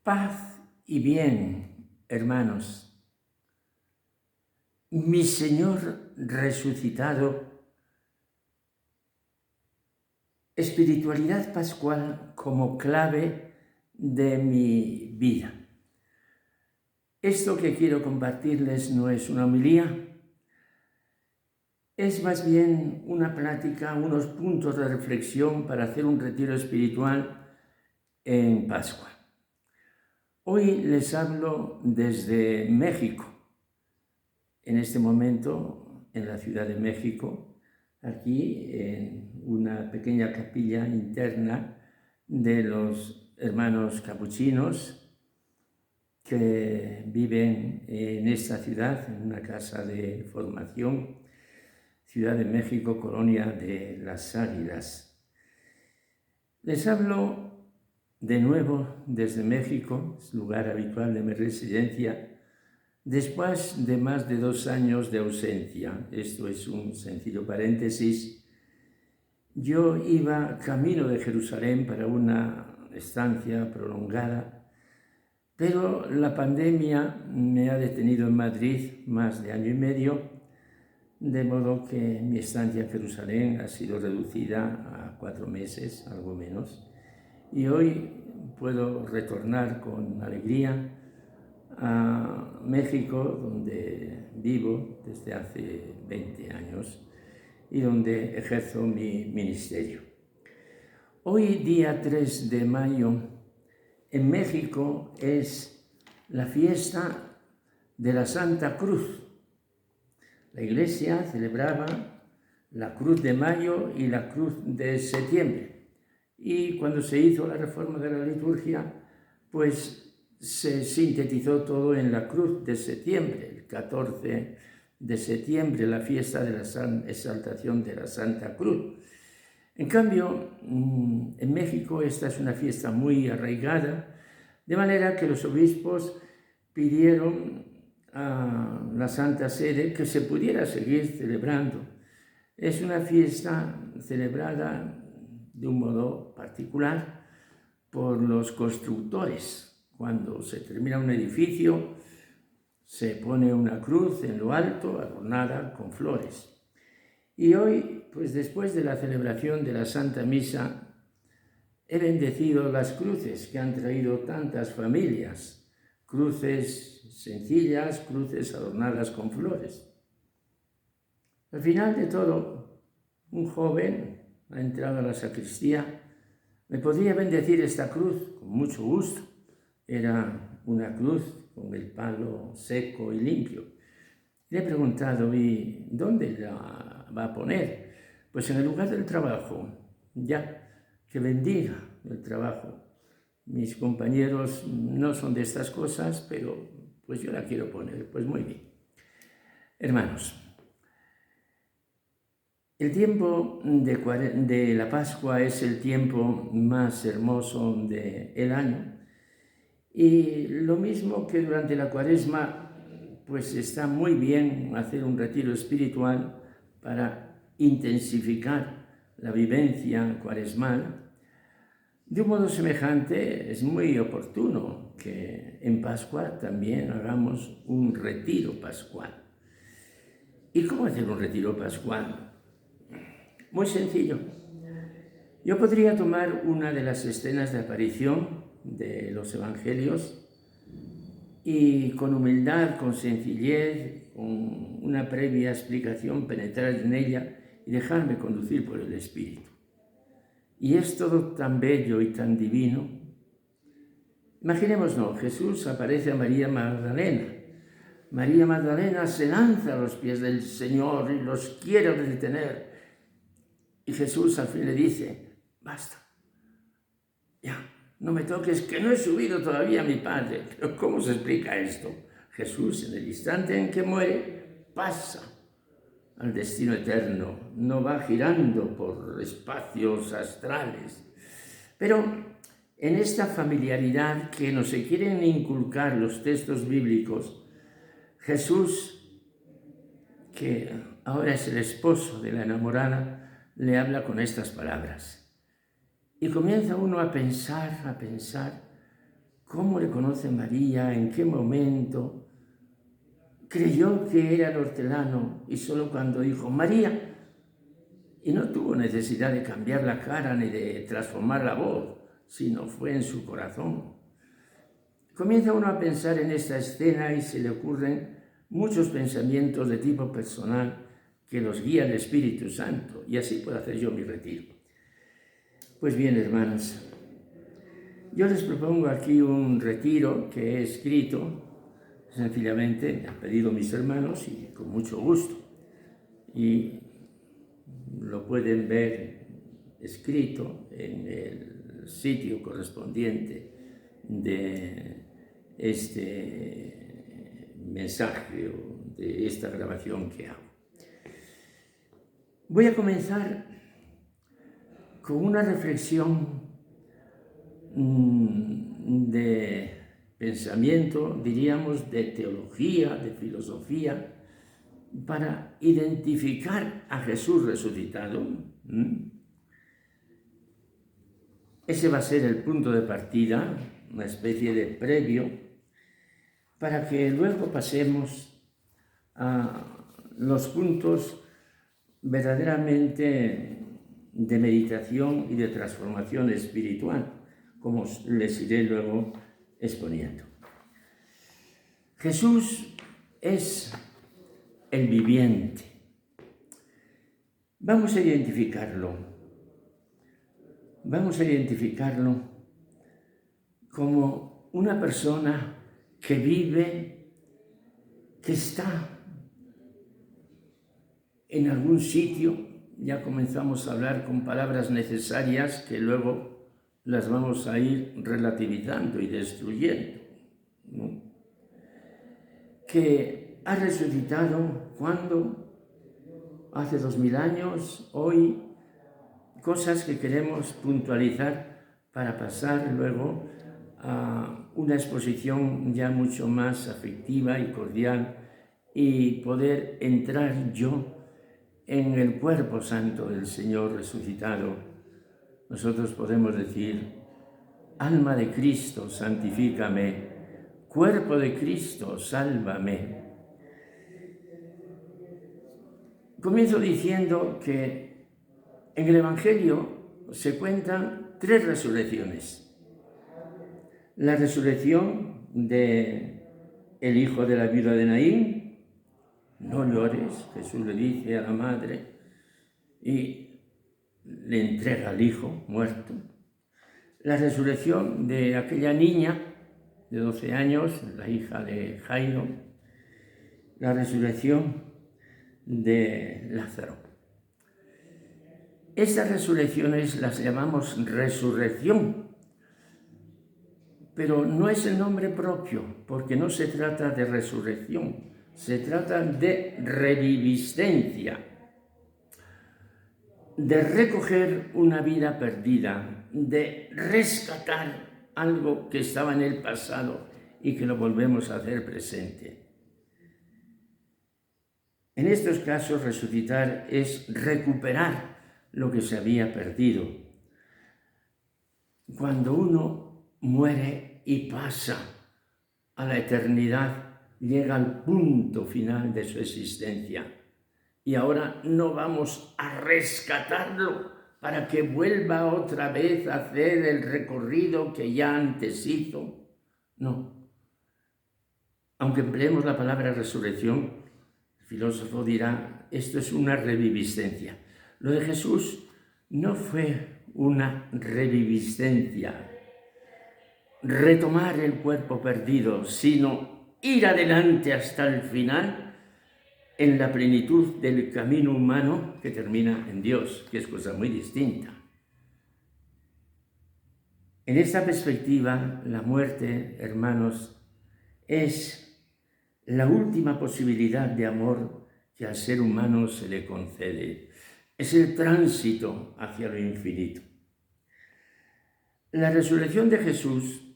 Paz y bien, hermanos. Mi Señor resucitado, espiritualidad pascual como clave de mi vida. Esto que quiero compartirles no es una homilía, es más bien una plática, unos puntos de reflexión para hacer un retiro espiritual en Pascua. Hoy les hablo desde México, en este momento en la Ciudad de México, aquí en una pequeña capilla interna de los hermanos capuchinos que viven en esta ciudad, en una casa de formación, Ciudad de México, Colonia de las Águilas. Les hablo de nuevo desde México, es lugar habitual de mi residencia, después de más de 2 años de ausencia. Esto es un sencillo paréntesis. Yo iba camino de Jerusalén para una estancia prolongada, pero la pandemia me ha detenido en Madrid más de año y medio, de modo que mi estancia en Jerusalén ha sido reducida a 4 meses, algo menos. Y hoy puedo retornar con alegría a México, donde vivo desde hace 20 años y donde ejerzo mi ministerio. Hoy, día 3 de mayo, en México es la fiesta de la Santa Cruz. La Iglesia celebraba la Cruz de Mayo y la Cruz de Septiembre. Y cuando se hizo la reforma de la liturgia, pues se sintetizó todo en la Cruz de Septiembre, el 14 de septiembre, la fiesta de la exaltación de la Santa Cruz. En cambio, en México esta es una fiesta muy arraigada, de manera que los obispos pidieron a la Santa Sede que se pudiera seguir celebrando. Es una fiesta celebrada de un modo particular por los constructores. Cuando se termina un edificio, se pone una cruz en lo alto, adornada con flores. Y hoy, pues después de la celebración de la Santa Misa, he bendecido las cruces que han traído tantas familias, cruces sencillas, cruces adornadas con flores. Al final de todo, un joven ha entrado a la sacristía. ¿Me podría bendecir esta cruz? Con mucho gusto. Era una cruz con el palo seco y limpio. Le he preguntado, ¿y dónde la va a poner? Pues en el lugar del trabajo, ya, que bendiga el trabajo. Mis compañeros no son de estas cosas, pero pues yo la quiero poner. Pues muy bien. Hermanos, el tiempo de la Pascua es el tiempo más hermoso del año, y lo mismo que durante la Cuaresma, pues está muy bien hacer un retiro espiritual para intensificar la vivencia cuaresmal. De un modo semejante, es muy oportuno que en Pascua también hagamos un retiro pascual. ¿Y cómo hacer un retiro pascual? Muy sencillo. Yo podría tomar una de las escenas de aparición de los evangelios y con humildad, con sencillez, con una previa explicación, penetrar en ella y dejarme conducir por el Espíritu. Y es todo tan bello y tan divino. Imaginémonos, Jesús aparece a María Magdalena. María Magdalena se lanza a los pies del Señor y los quiere detener. Y Jesús al fin le dice, basta, ya, no me toques, que no he subido todavía a mi Padre. Pero ¿cómo se explica esto? Jesús, en el instante en que muere, pasa al destino eterno, no va girando por espacios astrales. Pero en esta familiaridad que nos se quieren inculcar los textos bíblicos, Jesús, que ahora es el esposo de la enamorada, le habla con estas palabras. Y comienza uno a pensar ¿Cómo le conoce María? ¿En qué momento? Creyó que era el hortelano y solo cuando dijo María, y no tuvo necesidad de cambiar la cara ni de transformar la voz, sino fue en su corazón. Comienza uno a pensar en esta escena y se le ocurren muchos pensamientos de tipo personal que los guía el Espíritu Santo, y así puedo hacer yo mi retiro. Pues bien, hermanos, yo les propongo aquí un retiro que he escrito, sencillamente me han pedido mis hermanos y con mucho gusto. Y lo pueden ver escrito en el sitio correspondiente de este mensaje o de esta grabación que hago. Voy a comenzar con una reflexión de pensamiento, diríamos, de teología, de filosofía, para identificar a Jesús resucitado. Ese va a ser el punto de partida, una especie de previo, para que luego pasemos a los puntos verdaderamente de meditación y de transformación espiritual, como les iré luego exponiendo. Jesús es el viviente. Vamos a identificarlo como una persona que vive, que está en algún sitio. Ya comenzamos a hablar con palabras necesarias que luego las vamos a ir relativizando y destruyendo, ¿no? Que ha resucitado cuando, hace 2000 años, hoy, cosas que queremos puntualizar para pasar luego a una exposición ya mucho más afectiva y cordial y poder entrar yo en el cuerpo santo del Señor resucitado. Nosotros podemos decir, alma de Cristo, santifícame, cuerpo de Cristo, sálvame. Comienzo diciendo que en el Evangelio se cuentan 3 resurrecciones. La resurrección del hijo de la viuda de Naín, no llores, Jesús le dice a la madre, y le entrega al hijo muerto. La resurrección de aquella niña de 12 años, la hija de Jairo. La resurrección de Lázaro. Estas resurrecciones las llamamos resurrección, pero no es el nombre propio, porque no se trata de resurrección, se trata de reviviscencia, de recoger una vida perdida, de rescatar algo que estaba en el pasado y que lo volvemos a hacer presente. En estos casos, resucitar es recuperar lo que se había perdido. Cuando uno muere y pasa a la eternidad, llega al punto final de su existencia. Y ahora no vamos a rescatarlo para que vuelva otra vez a hacer el recorrido que ya antes hizo. No. Aunque empleemos la palabra resurrección, el filósofo dirá, esto es una reviviscencia. Lo de Jesús no fue una reviviscencia, retomar el cuerpo perdido, sino ir adelante hasta el final en la plenitud del camino humano que termina en Dios, que es cosa muy distinta. En esta perspectiva, la muerte, hermanos, es la última posibilidad de amor que al ser humano se le concede. Es el tránsito hacia lo infinito. La resurrección de Jesús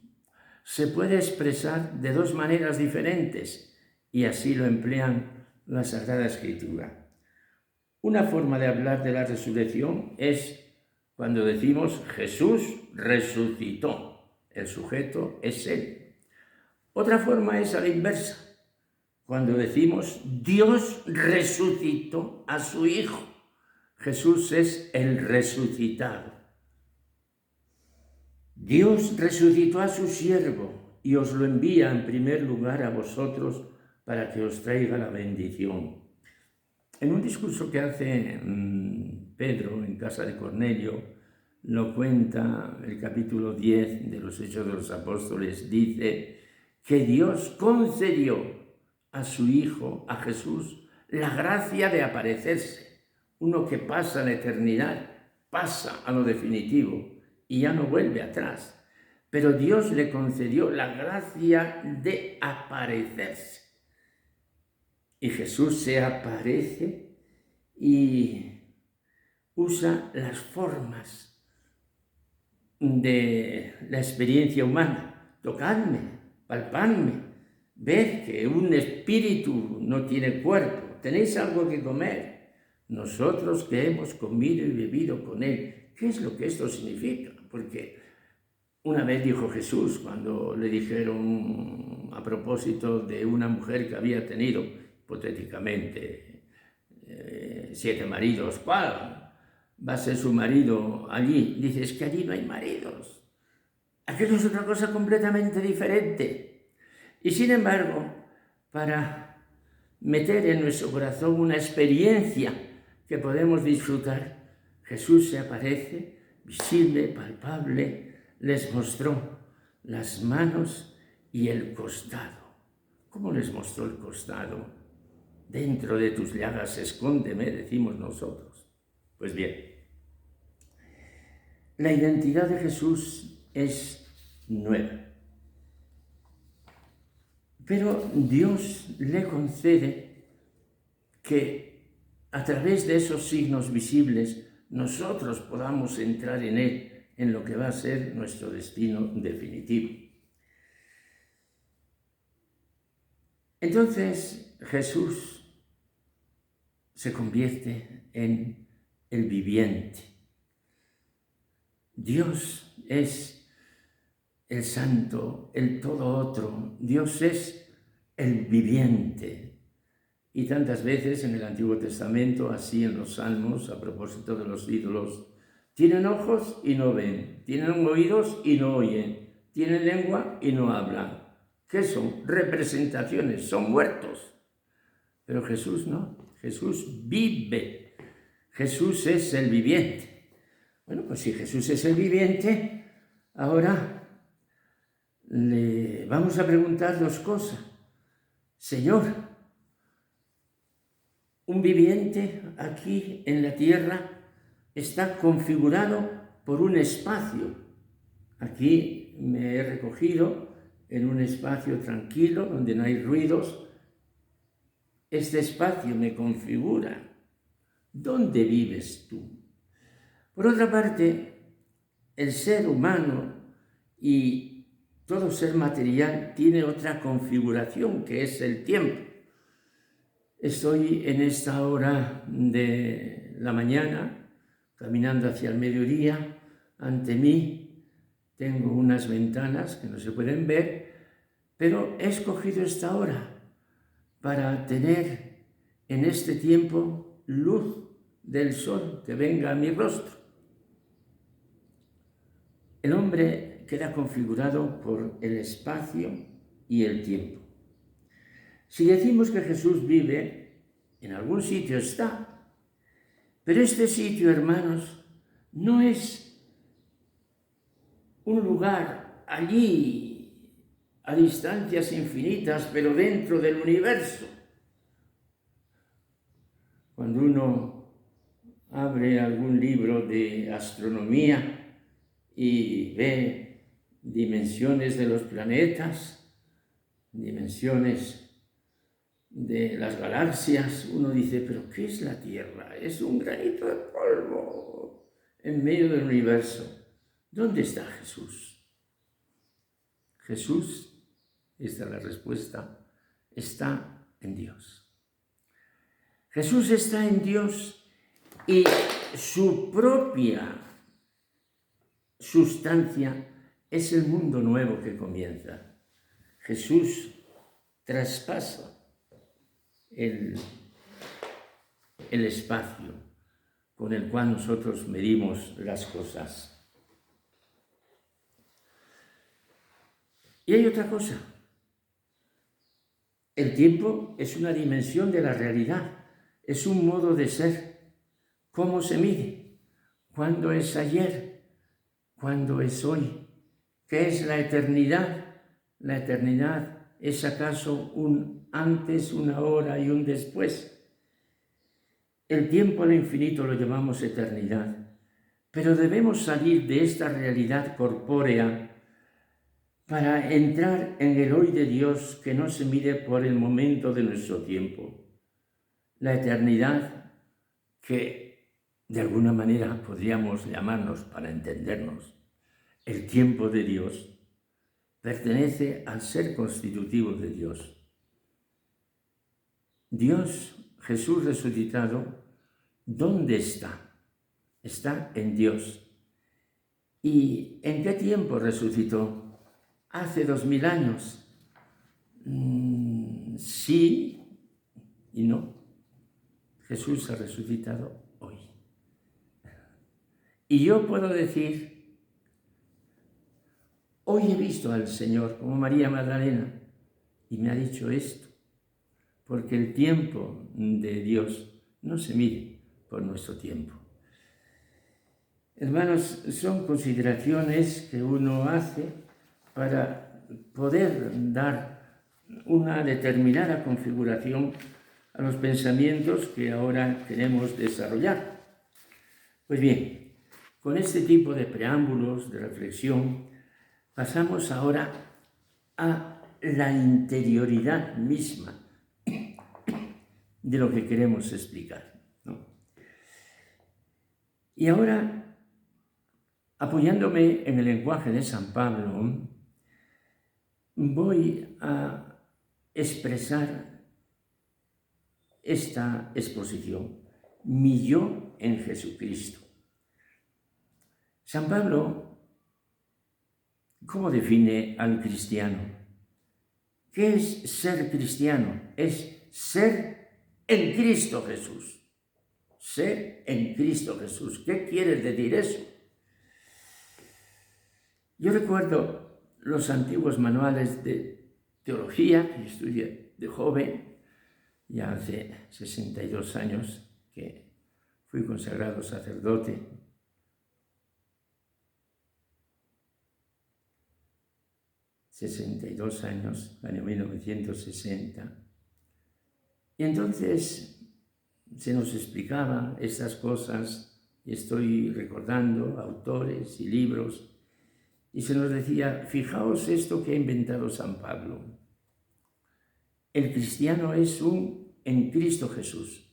se puede expresar de 2 maneras diferentes y así lo emplean la Sagrada Escritura. Una forma de hablar de la resurrección es cuando decimos Jesús resucitó. el sujeto es Él. Otra forma es a la inversa, cuando decimos Dios resucitó a su Hijo. Jesús es el resucitado. Dios resucitó a su siervo y os lo envía en primer lugar a vosotros para que os traiga la bendición. En un discurso que hace Pedro en casa de Cornelio, lo cuenta el capítulo 10 de los Hechos de los Apóstoles, dice que Dios concedió a su Hijo, a Jesús, la gracia de aparecerse. Uno que pasa la eternidad, pasa a lo definitivo y ya no vuelve atrás. Pero Dios le concedió la gracia de aparecerse. Y Jesús se aparece y usa las formas de la experiencia humana. Tocadme, palpadme, ved que un espíritu no tiene cuerpo. ¿Tenéis algo que comer? Nosotros que hemos comido y bebido con Él. ¿Qué es lo que esto significa? Porque una vez dijo Jesús, cuando le dijeron a propósito de una mujer que había tenido, hipotéticamente, 7 maridos, ¿cuál va a ser su marido allí? Dice, es que allí no hay maridos. Aquello es otra cosa completamente diferente. Y sin embargo, para meter en nuestro corazón una experiencia que podemos disfrutar, Jesús se aparece, visible, palpable, les mostró las manos y el costado. ¿Cómo les mostró el costado? Dentro de tus llagas escóndeme, decimos nosotros. Pues bien, la identidad de Jesús es nueva. Pero Dios le concede que a través de esos signos visibles nosotros podamos entrar en Él, en lo que va a ser nuestro destino definitivo. Entonces Jesús se convierte en el viviente. Dios es el santo, el todo otro. Dios es el viviente. Y tantas veces en el Antiguo Testamento, así en los Salmos, a propósito de los ídolos, tienen ojos y no ven, tienen oídos y no oyen, tienen lengua y no hablan. ¿Qué son? Representaciones, son muertos. Pero Jesús no, Jesús vive. Jesús es el viviente. Bueno, pues si Jesús es el viviente, ahora le vamos a preguntar 2 cosas. Señor, un viviente aquí en la tierra está configurado por un espacio. Aquí me he recogido en un espacio tranquilo, donde no hay ruidos. Este espacio me configura. ¿Dónde vives tú? Por otra parte, el ser humano y todo ser material tiene otra configuración, que es el tiempo. Estoy en esta hora de la mañana, caminando hacia el mediodía. Ante mí tengo unas ventanas que no se pueden ver, pero he escogido esta hora para tener en este tiempo luz del sol que venga a mi rostro. El hombre queda configurado por el espacio y el tiempo. Si decimos que Jesús vive, en algún sitio está. Pero este sitio, hermanos, no es un lugar allí a distancias infinitas, pero dentro del universo. Cuando uno abre algún libro de astronomía y ve dimensiones de los planetas, dimensiones de las galaxias, uno dice, ¿pero qué es la Tierra? Es un granito de polvo en medio del universo. ¿Dónde está Jesús? Jesús, esta es la respuesta, está en Dios. Jesús está en Dios y su propia sustancia es el mundo nuevo que comienza. Jesús traspasa el espacio con el cual nosotros medimos las cosas. Y hay otra cosa. El tiempo es una dimensión de la realidad, es un modo de ser. ¿Cómo se mide? ¿Cuándo es ayer? ¿Cuándo es hoy? ¿Qué es la eternidad? ¿La eternidad es acaso un antes, una hora y un después? El tiempo al infinito lo llamamos eternidad, pero debemos salir de esta realidad corpórea para entrar en el hoy de Dios que no se mide por el momento de nuestro tiempo. La eternidad que de alguna manera podríamos llamarnos, para entendernos, el tiempo de Dios, pertenece al ser constitutivo de Dios. Dios, Jesús resucitado, ¿dónde está? Está en Dios. ¿Y en qué tiempo resucitó? Hace 2000 años. Sí y no. Jesús ha resucitado hoy. Y yo puedo decir, hoy he visto al Señor como María Magdalena y me ha dicho esto, porque el tiempo de Dios no se mide por nuestro tiempo. Hermanos, son consideraciones que uno hace para poder dar una determinada configuración a los pensamientos que ahora queremos desarrollar. Pues bien, con este tipo de preámbulos, de reflexión, pasamos ahora a la interioridad misma de lo que queremos explicar, ¿no? Y ahora, apoyándome en el lenguaje de San Pablo, voy a expresar esta exposición, mi yo en Jesucristo. San Pablo, ¿cómo define al cristiano? ¿Qué es ser cristiano? Es ser en Cristo Jesús. Ser en Cristo Jesús. ¿Qué quiere decir eso? Yo recuerdo los antiguos manuales de teología que estudié de joven, ya hace 62 años que fui consagrado sacerdote. ...62 años, año 1960. Y entonces se nos explicaban estas cosas, y estoy recordando autores y libros, y se nos decía, fijaos esto que ha inventado San Pablo. El cristiano es un en Cristo Jesús.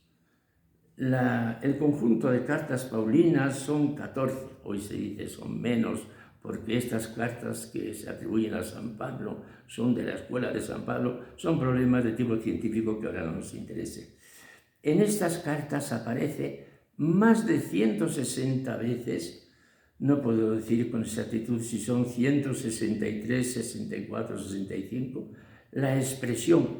El conjunto de cartas paulinas son 14, hoy se dice son menos, porque estas cartas que se atribuyen a San Pablo son de la escuela de San Pablo, son problemas de tipo científico que ahora no nos interese. En estas cartas aparece más de 160 veces, no puedo decir con exactitud si son 163, 64, 65, la expresión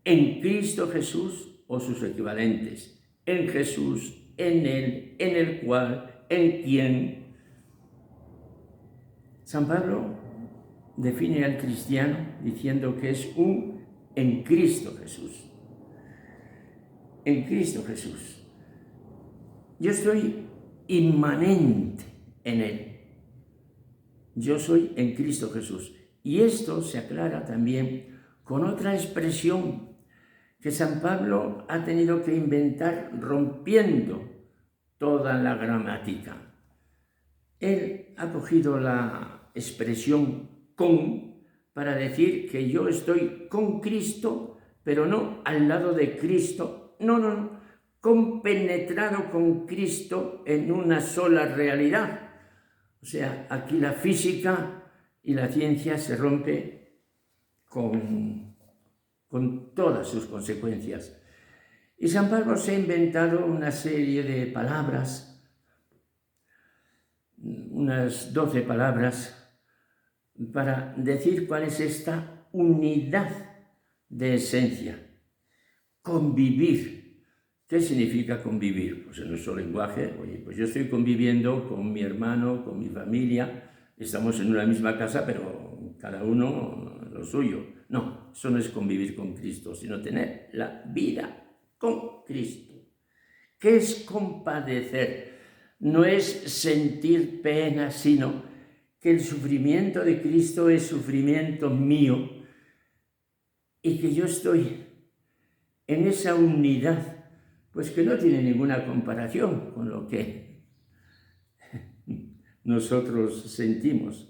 en Cristo Jesús o sus equivalentes, en Jesús, en Él, en el cual, en quien. San Pablo define al cristiano diciendo que es un en Cristo Jesús. En Cristo Jesús. Yo estoy inmanente en Él. Yo soy en Cristo Jesús. Y esto se aclara también con otra expresión que San Pablo ha tenido que inventar rompiendo toda la gramática. Él ha cogido la expresión con para decir que yo estoy con Cristo, pero no al lado de Cristo, no, compenetrado con Cristo en una sola realidad. O sea, aquí la física y la ciencia se rompe con todas sus consecuencias. Y San Pablo se ha inventado una serie de palabras, unas 12 palabras, para decir cuál es esta unidad de esencia. Convivir. ¿Qué significa convivir? Pues en nuestro lenguaje, oye, pues yo estoy conviviendo con mi hermano, con mi familia, estamos en una misma casa, pero cada uno lo suyo. No, eso no es convivir con Cristo, sino tener la vida con Cristo. ¿Qué es compadecer? No es sentir pena, sino que el sufrimiento de Cristo es sufrimiento mío y que yo estoy en esa unidad, pues que no tiene ninguna comparación con lo que nosotros sentimos.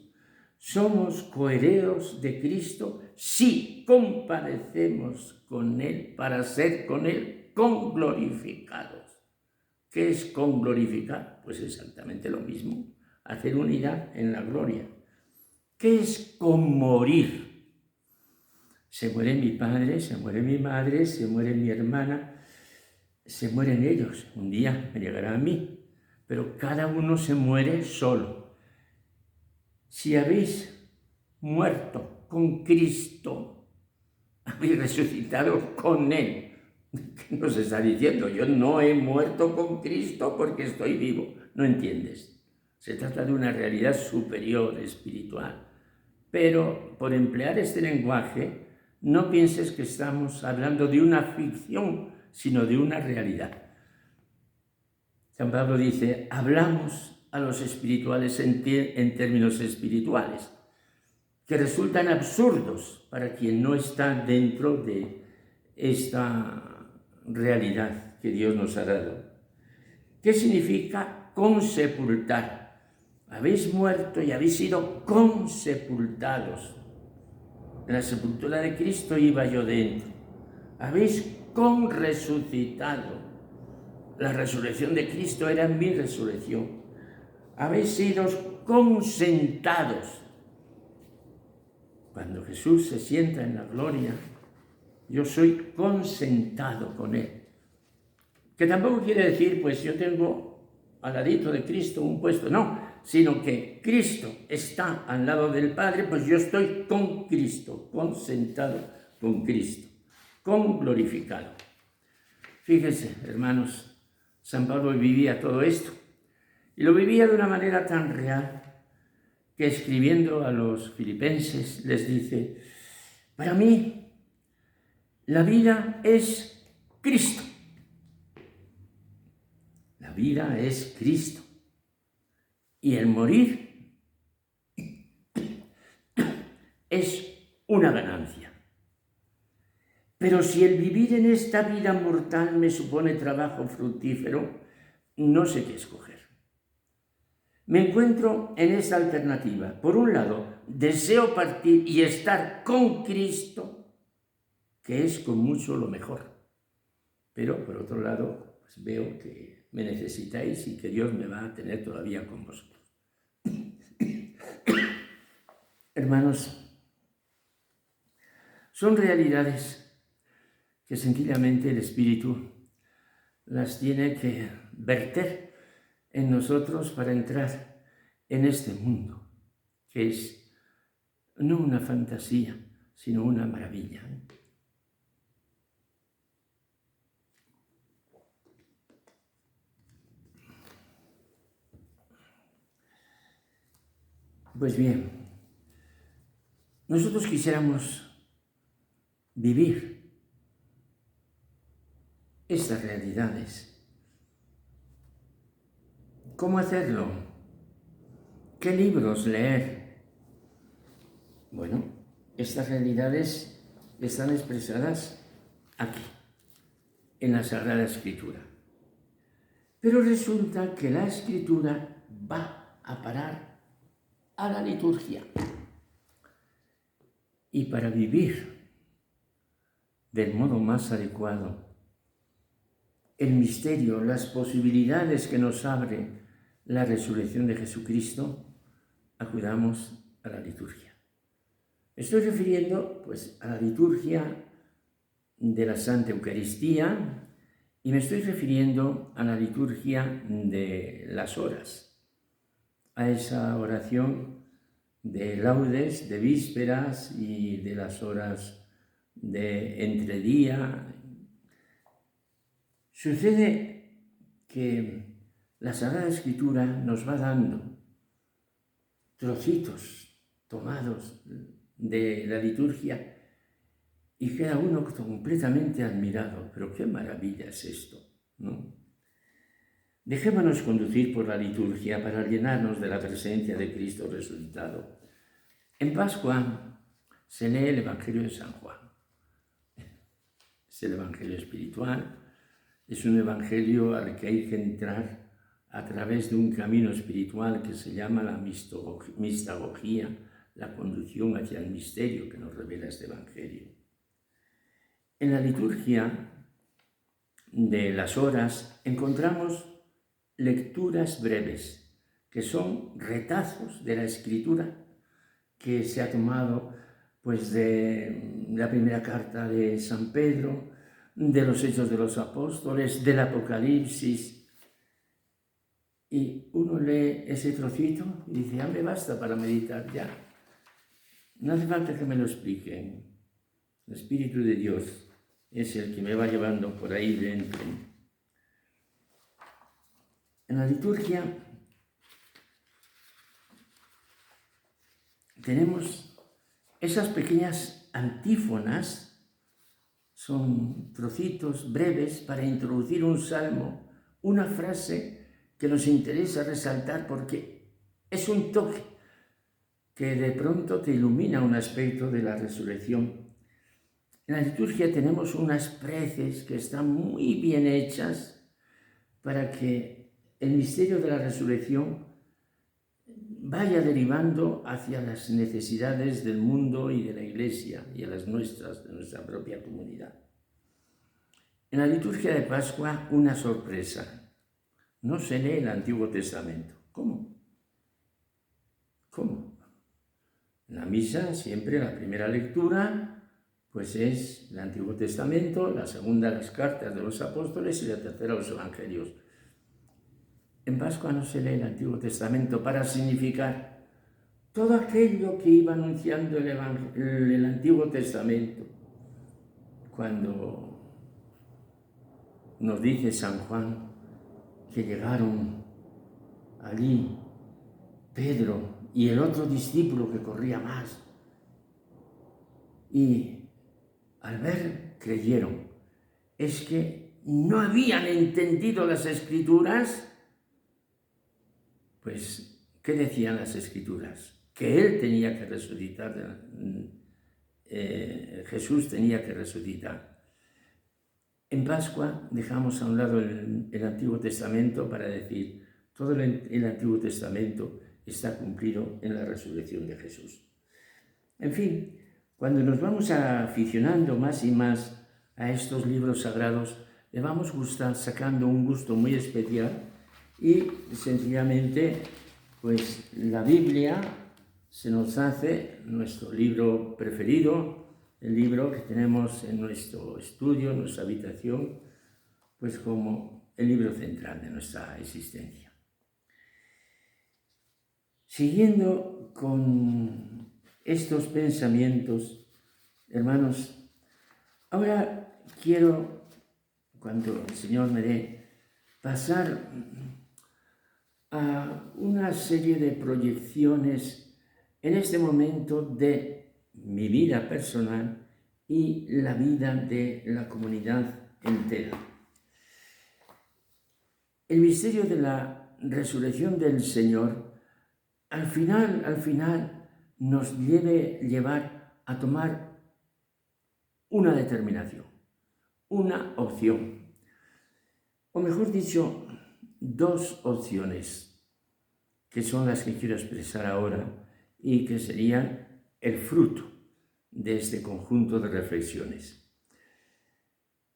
Somos coherederos de Cristo si compadecemos con Él para ser con Él conglorificados. ¿Qué es conglorificar? Pues exactamente lo mismo, hacer unidad en la gloria. ¿Qué es conmorir? Se muere mi padre, se muere mi madre, se muere mi hermana, se mueren ellos. Un día me llegará a mí, pero cada uno se muere solo. Si habéis muerto con Cristo, habéis resucitado con Él. ¿Qué nos está diciendo? Yo no he muerto con Cristo porque estoy vivo. No entiendes. Se trata de una realidad superior, espiritual. Pero por emplear este lenguaje, no pienses que estamos hablando de una ficción, sino de una realidad. San Pablo dice, hablamos a los espirituales en términos espirituales, que resultan absurdos para quien no está dentro de esta realidad que Dios nos ha dado. ¿Qué significa consepultar? Habéis muerto y habéis sido consepultados. En la sepultura de Cristo iba yo dentro. Habéis conresucitado. La resurrección de Cristo era mi resurrección. Habéis sido consentados. Cuando Jesús se sienta en la gloria, yo soy consentado con Él. Que tampoco quiere decir, pues yo tengo al ladito de Cristo un puesto, no, sino que Cristo está al lado del Padre, pues yo estoy con Cristo, consentado con Cristo, con glorificado. Fíjense, hermanos, San Pablo vivía todo esto y lo vivía de una manera tan real que escribiendo a los filipenses les dice, para mí la vida es Cristo. La vida es Cristo. Y el morir es una ganancia. Pero si el vivir en esta vida mortal me supone trabajo fructífero, no sé qué escoger. Me encuentro en esa alternativa. Por un lado, deseo partir y estar con Cristo, que es con mucho lo mejor. Pero por otro lado, pues veo que me necesitáis y que Dios me va a tener todavía con vosotros. Hermanos, son realidades que sencillamente el Espíritu las tiene que verter en nosotros para entrar en este mundo, que es no una fantasía, sino una maravilla. Pues bien, nosotros quisiéramos vivir estas realidades. ¿Cómo hacerlo? ¿Qué libros leer? Bueno, estas realidades están expresadas aquí, en la Sagrada Escritura. Pero resulta que la Escritura va a parar a la liturgia. Y para vivir del modo más adecuado el misterio, las posibilidades que nos abre la resurrección de Jesucristo, acudamos a la liturgia. Estoy refiriendo pues a la liturgia de la Santa Eucaristía y me estoy refiriendo a la liturgia de las horas, a esa oración de laudes, de vísperas y de las horas de entredía. Sucede que la Sagrada Escritura nos va dando trocitos tomados de la liturgia y queda uno completamente admirado. Pero qué maravilla es esto, ¿no? Dejémonos conducir por la liturgia para llenarnos de la presencia de Cristo resucitado. En Pascua se lee el Evangelio de San Juan. Es el Evangelio espiritual, es un evangelio al que hay que entrar a través de un camino espiritual que se llama la mistagogía, la conducción hacia el misterio que nos revela este evangelio. En la liturgia de las horas encontramos lecturas breves, que son retazos de la Escritura que se ha tomado pues de la primera carta de San Pedro, de los Hechos de los Apóstoles, del Apocalipsis. Y uno lee ese trocito y dice, me basta para meditar ya. No hace falta que me lo expliquen. El Espíritu de Dios es el que me va llevando por ahí dentro. En la liturgia tenemos esas pequeñas antífonas, son trocitos breves para introducir un salmo, una frase que nos interesa resaltar porque es un toque que de pronto te ilumina un aspecto de la resurrección. En la liturgia tenemos unas preces que están muy bien hechas para que el misterio de la resurrección vaya derivando hacia las necesidades del mundo y de la Iglesia y a las nuestras, de nuestra propia comunidad. En la liturgia de Pascua, una sorpresa. No se lee el Antiguo Testamento. ¿Cómo? En la misa siempre la primera lectura pues es el Antiguo Testamento, la segunda las cartas de los apóstoles y la tercera los evangelios. En Pascua no se lee el Antiguo Testamento para significar todo aquello que iba anunciando el Antiguo Testamento. Cuando nos dice San Juan que llegaron allí Pedro y el otro discípulo que corría más, y al ver creyeron. Es que no habían entendido las Escrituras. Pues, ¿qué decían las Escrituras? Que Él tenía que resucitar, Jesús tenía que resucitar. En Pascua dejamos a un lado el Antiguo Testamento para decir, todo el Antiguo Testamento está cumplido en la resurrección de Jesús. En fin, cuando nos vamos aficionando más y más a estos libros sagrados, le vamos sacando un gusto muy especial y sencillamente, pues la Biblia se nos hace nuestro libro preferido, el libro que tenemos en nuestro estudio, en nuestra habitación, pues como el libro central de nuestra existencia. Siguiendo con estos pensamientos, hermanos, ahora quiero, cuando el Señor me dé, pasar a una serie de proyecciones en este momento de mi vida personal y la vida de la comunidad entera. El misterio de la resurrección del Señor al final nos debe llevar a tomar una determinación, una opción, o mejor dicho, dos opciones, que son las que quiero expresar ahora y que serían el fruto de este conjunto de reflexiones.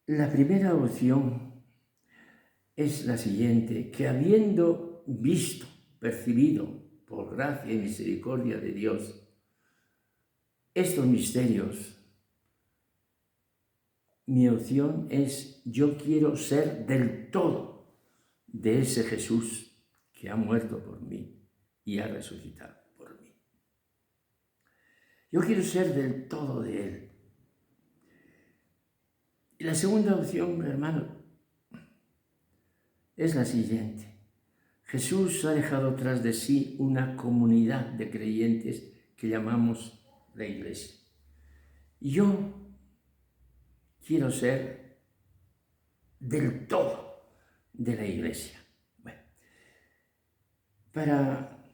La primera opción es la siguiente, que habiendo visto, percibido, por gracia y misericordia de Dios, estos misterios, mi opción es, yo quiero ser del todo de ese Jesús que ha muerto por mí y ha resucitado por mí. Yo quiero ser del todo de Él. Y la segunda opción, hermano, es la siguiente. Jesús ha dejado tras de sí una comunidad de creyentes que llamamos la Iglesia. Y yo quiero ser del todo de la Iglesia. Bueno, para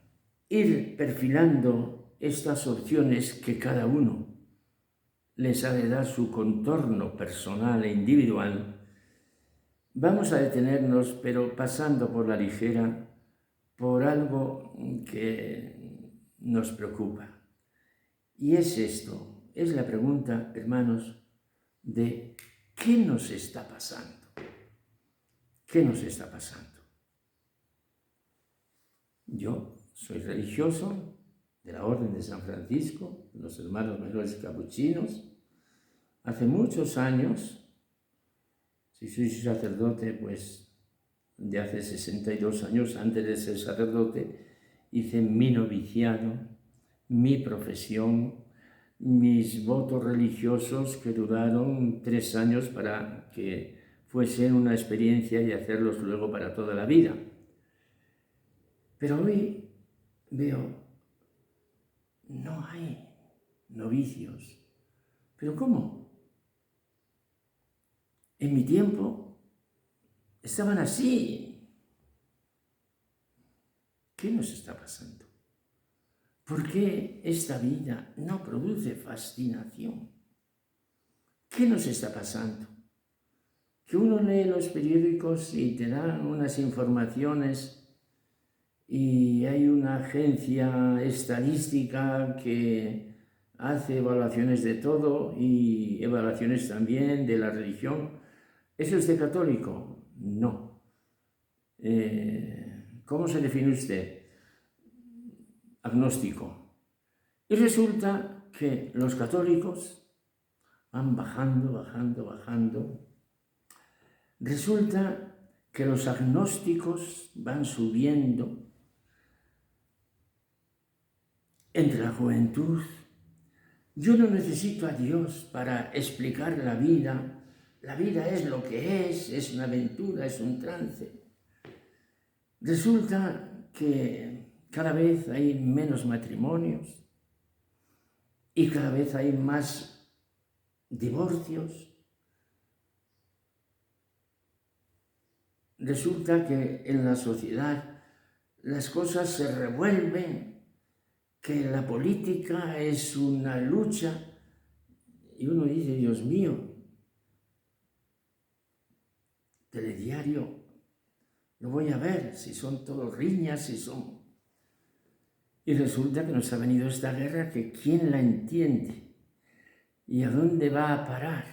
ir perfilando estas opciones que cada uno les ha de dar su contorno personal e individual, vamos a detenernos, pero pasando por la ligera, por algo que nos preocupa. Y es esto, es la pregunta, hermanos, de ¿qué nos está pasando? ¿Qué nos está pasando? Yo soy religioso de la Orden de San Francisco, de los hermanos menores capuchinos. Hace muchos años, si soy sacerdote, pues de hace 62 años, antes de ser sacerdote, hice mi noviciado, mi profesión, mis votos religiosos que duraron 3 años para que fuese una experiencia y hacerlos luego para toda la vida. Pero hoy veo, no hay novicios. ¿Pero cómo? En mi tiempo estaban así. ¿Qué nos está pasando? ¿Por qué esta vida no produce fascinación? ¿Qué nos está pasando? Que uno lee los periódicos y te dan unas informaciones y hay una agencia estadística que hace evaluaciones de todo y evaluaciones también de la religión. ¿Es usted católico? No. ¿Cómo se define usted? Agnóstico. Y resulta que los católicos van bajando. Resulta que los agnósticos van subiendo. Entre la juventud, yo no necesito a Dios para explicar la vida. La vida es lo que es una aventura, es un trance. Resulta que cada vez hay menos matrimonios y cada vez hay más divorcios. Resulta que en la sociedad las cosas se revuelven, que la política es una lucha y uno dice, Dios mío, telediario, lo voy a ver, si son todos riñas, si son... Y resulta que nos ha venido esta guerra que ¿quién la entiende? ¿Y a dónde va a parar?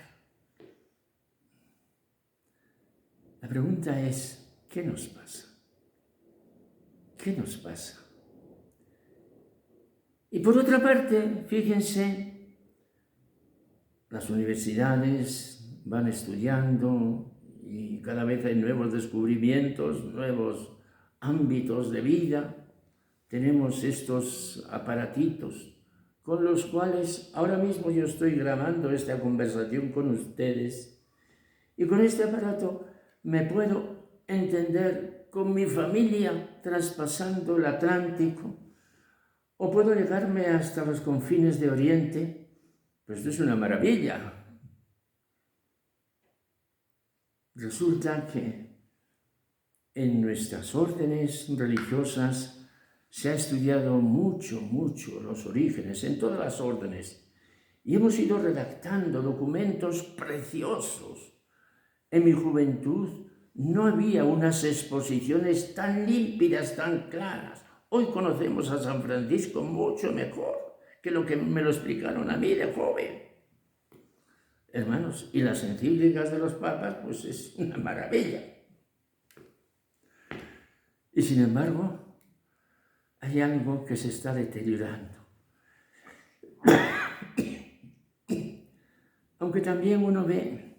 La pregunta es, ¿qué nos pasa? ¿Qué nos pasa? Y por otra parte, fíjense, las universidades van estudiando y cada vez hay nuevos descubrimientos, nuevos ámbitos de vida. Tenemos estos aparatitos con los cuales ahora mismo yo estoy grabando esta conversación con ustedes y con este aparato me puedo entender con mi familia traspasando el Atlántico. O puedo llegarme hasta los confines de Oriente, pues esto es una maravilla. Resulta que en nuestras órdenes religiosas se ha estudiado mucho los orígenes, en todas las órdenes, y hemos ido redactando documentos preciosos. En mi juventud no había unas exposiciones tan límpidas, tan claras. Hoy conocemos a San Francisco mucho mejor que lo que me lo explicaron a mí de joven. Hermanos, y las encíclicas de los papas, pues es una maravilla. Y sin embargo, hay algo que se está deteriorando. Aunque también uno ve,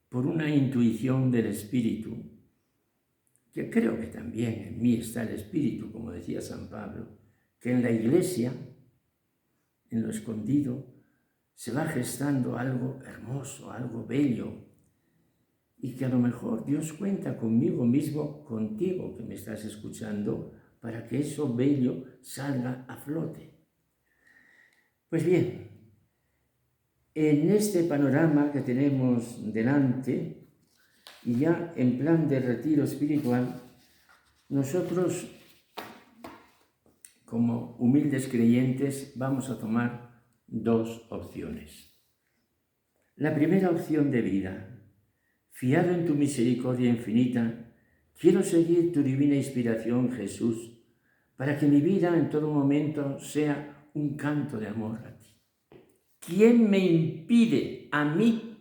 por una intuición del Espíritu, que creo que también en mí está el Espíritu, como decía San Pablo, que en la Iglesia en lo escondido, se va gestando algo hermoso, algo bello, y que a lo mejor Dios cuenta conmigo mismo, contigo que me estás escuchando, para que eso bello salga a flote. Pues bien, en este panorama que tenemos delante, y ya en plan de retiro espiritual, nosotros, como humildes creyentes, vamos a tomar dos opciones. La primera opción de vida: fiado en tu misericordia infinita, quiero seguir tu divina inspiración, Jesús, para que mi vida en todo momento sea un canto de amor a ti. ¿Quién me impide a mí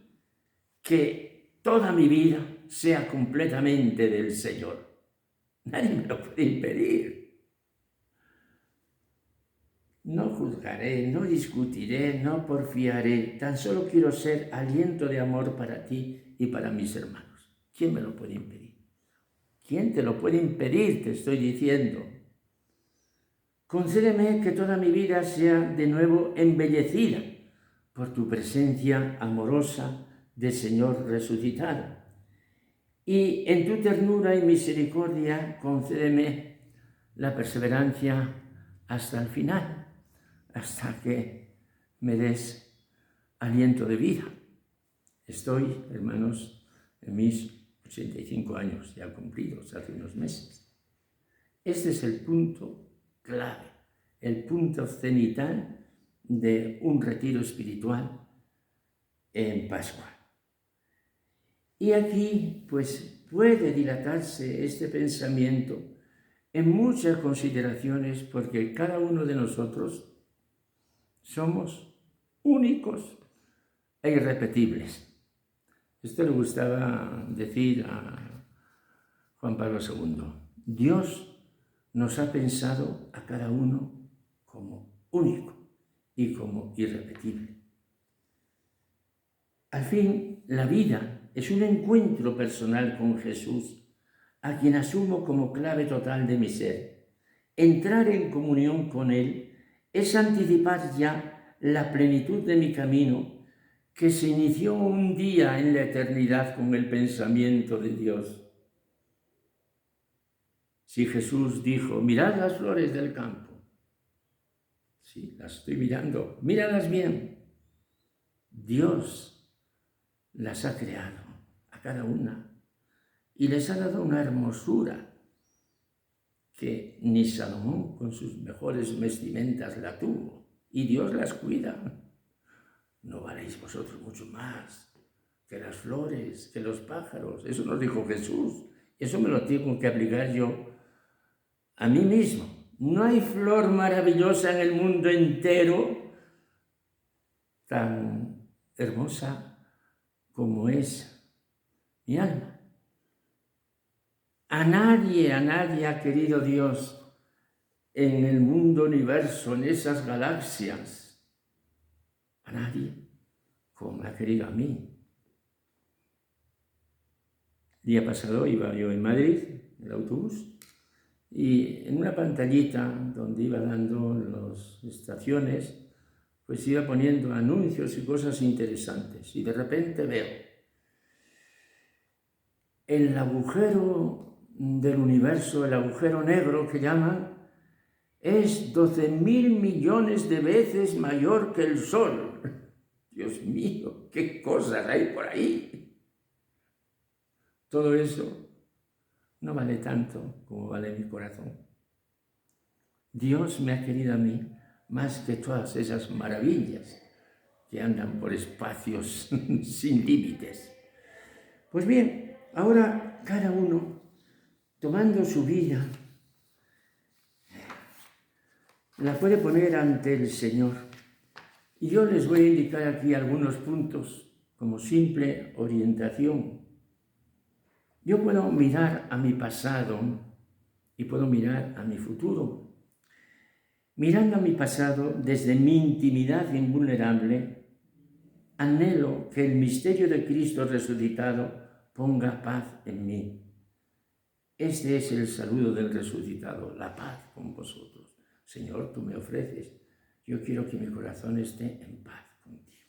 que toda mi vida sea completamente del Señor? Nadie me lo puede impedir. No juzgaré, no discutiré, no porfiaré, tan solo quiero ser aliento de amor para ti y para mis hermanos. ¿Quién me lo puede impedir? ¿Quién te lo puede impedir? Te estoy diciendo. Concédeme que toda mi vida sea de nuevo embellecida por tu presencia amorosa del Señor resucitado. Y en tu ternura y misericordia concédeme la perseverancia hasta el final, hasta que me des aliento de vida. Estoy, hermanos, en mis 85 años ya cumplidos hace unos meses. Este es el punto clave, el punto cenital de un retiro espiritual en Pascua. Y aquí, pues, puede dilatarse este pensamiento en muchas consideraciones, porque cada uno de nosotros somos únicos e irrepetibles. Esto le gustaba decir a Juan Pablo II. Dios nos ha pensado a cada uno como único y como irrepetible. Al fin, la vida es un encuentro personal con Jesús, a quien asumo como clave total de mi ser. Entrar en comunión con Él es anticipar ya la plenitud de mi camino, que se inició un día en la eternidad con el pensamiento de Dios. Si Jesús dijo, mirad las flores del campo, sí, las estoy mirando, míralas bien. Dios las ha creado a cada una y les ha dado una hermosura que ni Salomón con sus mejores vestimentas la tuvo, y Dios las cuida. ¿No valéis vosotros mucho más que las flores, que los pájaros? Eso nos dijo Jesús. Eso me lo tengo que aplicar yo a mí mismo. No hay flor maravillosa en el mundo entero tan hermosa como es mi alma. A nadie ha querido Dios en el mundo universo, en esas galaxias. A nadie como me ha querido a mí. El día pasado iba yo en Madrid, en el autobús, y en una pantallita donde iba dando las estaciones, pues iba poniendo anuncios y cosas interesantes. Y de repente veo el agujero del universo, el agujero negro que llaman, es 12.000 millones de veces mayor que el Sol. Dios mío, qué cosas hay por ahí. Todo eso no vale tanto como vale mi corazón. Dios me ha querido a mí más que todas esas maravillas que andan por espacios sin límites. Pues bien, ahora cada uno, tomando su vida, la puede poner ante el Señor. Y yo les voy a indicar aquí algunos puntos como simple orientación. Yo puedo mirar a mi pasado y puedo mirar a mi futuro. Mirando a mi pasado desde mi intimidad invulnerable, anhelo que el misterio de Cristo resucitado ponga paz en mí. Este es el saludo del resucitado, la paz con vosotros. Señor, tú me ofreces yo quiero que mi corazón esté en paz contigo.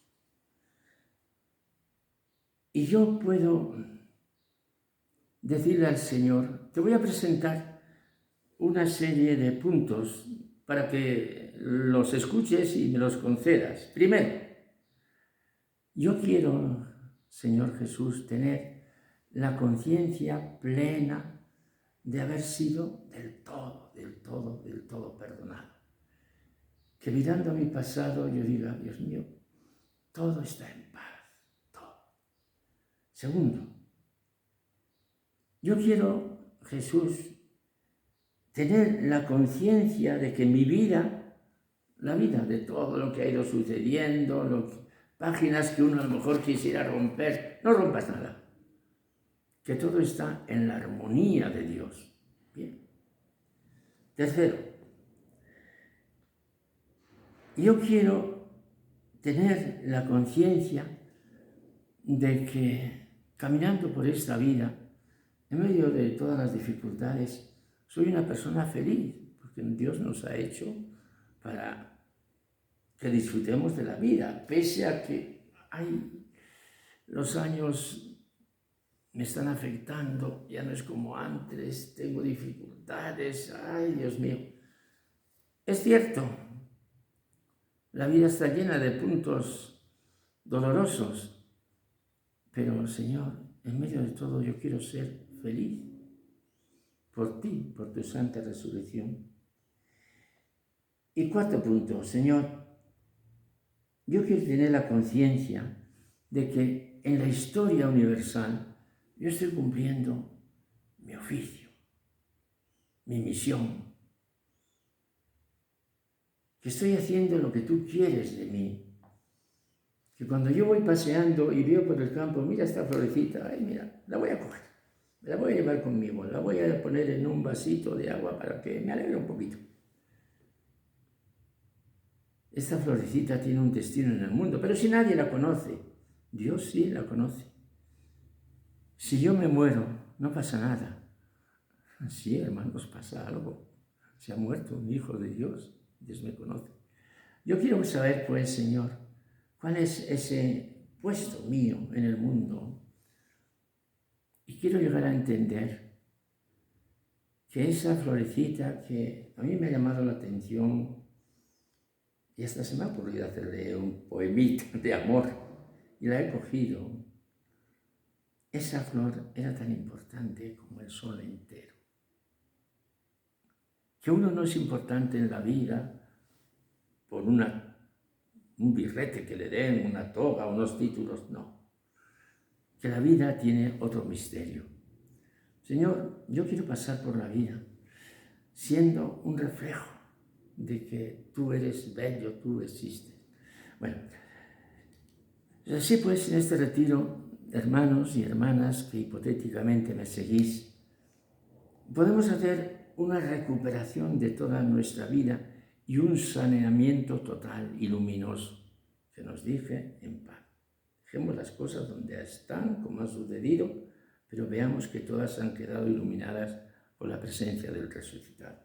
Y yo puedo decirle al Señor, te voy a presentar una serie de puntos para que los escuches y me los concedas. Primero, yo quiero, Señor Jesús, tener la conciencia plena de haber sido del todo perdonado. Que mirando a mi pasado yo diga, Dios mío, todo está en paz, todo. Segundo, yo quiero, Jesús, tener la conciencia de que mi vida, la vida de todo lo que ha ido sucediendo, páginas que uno a lo mejor quisiera romper, no rompas nada. Que todo está en la armonía de Dios. Bien. Tercero, yo quiero tener la conciencia de que caminando por esta vida, en medio de todas las dificultades, soy una persona feliz, porque Dios nos ha hecho para que disfrutemos de la vida, pese a que los años me están afectando, ya no es como antes, tengo dificultades, Dios mío. Es cierto, la vida está llena de puntos dolorosos, pero Señor, en medio de todo yo quiero ser feliz por ti, por tu santa resurrección. Y cuarto punto, Señor, yo quiero tener la conciencia de que en la historia universal yo estoy cumpliendo mi oficio, mi misión, que estoy haciendo lo que tú quieres de mí. Que cuando yo voy paseando y veo por el campo, mira esta florecita, mira, la voy a coger, me la voy a llevar conmigo, la voy a poner en un vasito de agua para que me alegre un poquito. Esta florecita tiene un destino en el mundo, pero si nadie la conoce, Dios sí la conoce. Si yo me muero, no pasa nada. Sí, hermanos, pasa algo. Se ha muerto un hijo de Dios, Dios me conoce. Yo quiero saber, pues, Señor, cuál es ese puesto mío en el mundo. Y quiero llegar a entender que esa florecita que a mí me ha llamado la atención, y hasta se me ha ocurrido hacerle un poemita de amor, y la he cogido. Esa flor era tan importante como el sol entero. Que uno no es importante en la vida por un birrete que le den, una toga, unos títulos, no. Que la vida tiene otro misterio. Señor, yo quiero pasar por la vida siendo un reflejo de que tú eres bello, tú existes. Bueno, así pues, en este retiro, hermanos y hermanas que hipotéticamente me seguís, podemos hacer una recuperación de toda nuestra vida y un saneamiento total y luminoso que nos deje en paz. Dejemos las cosas donde están, como ha sucedido, pero veamos que todas han quedado iluminadas por la presencia del resucitado.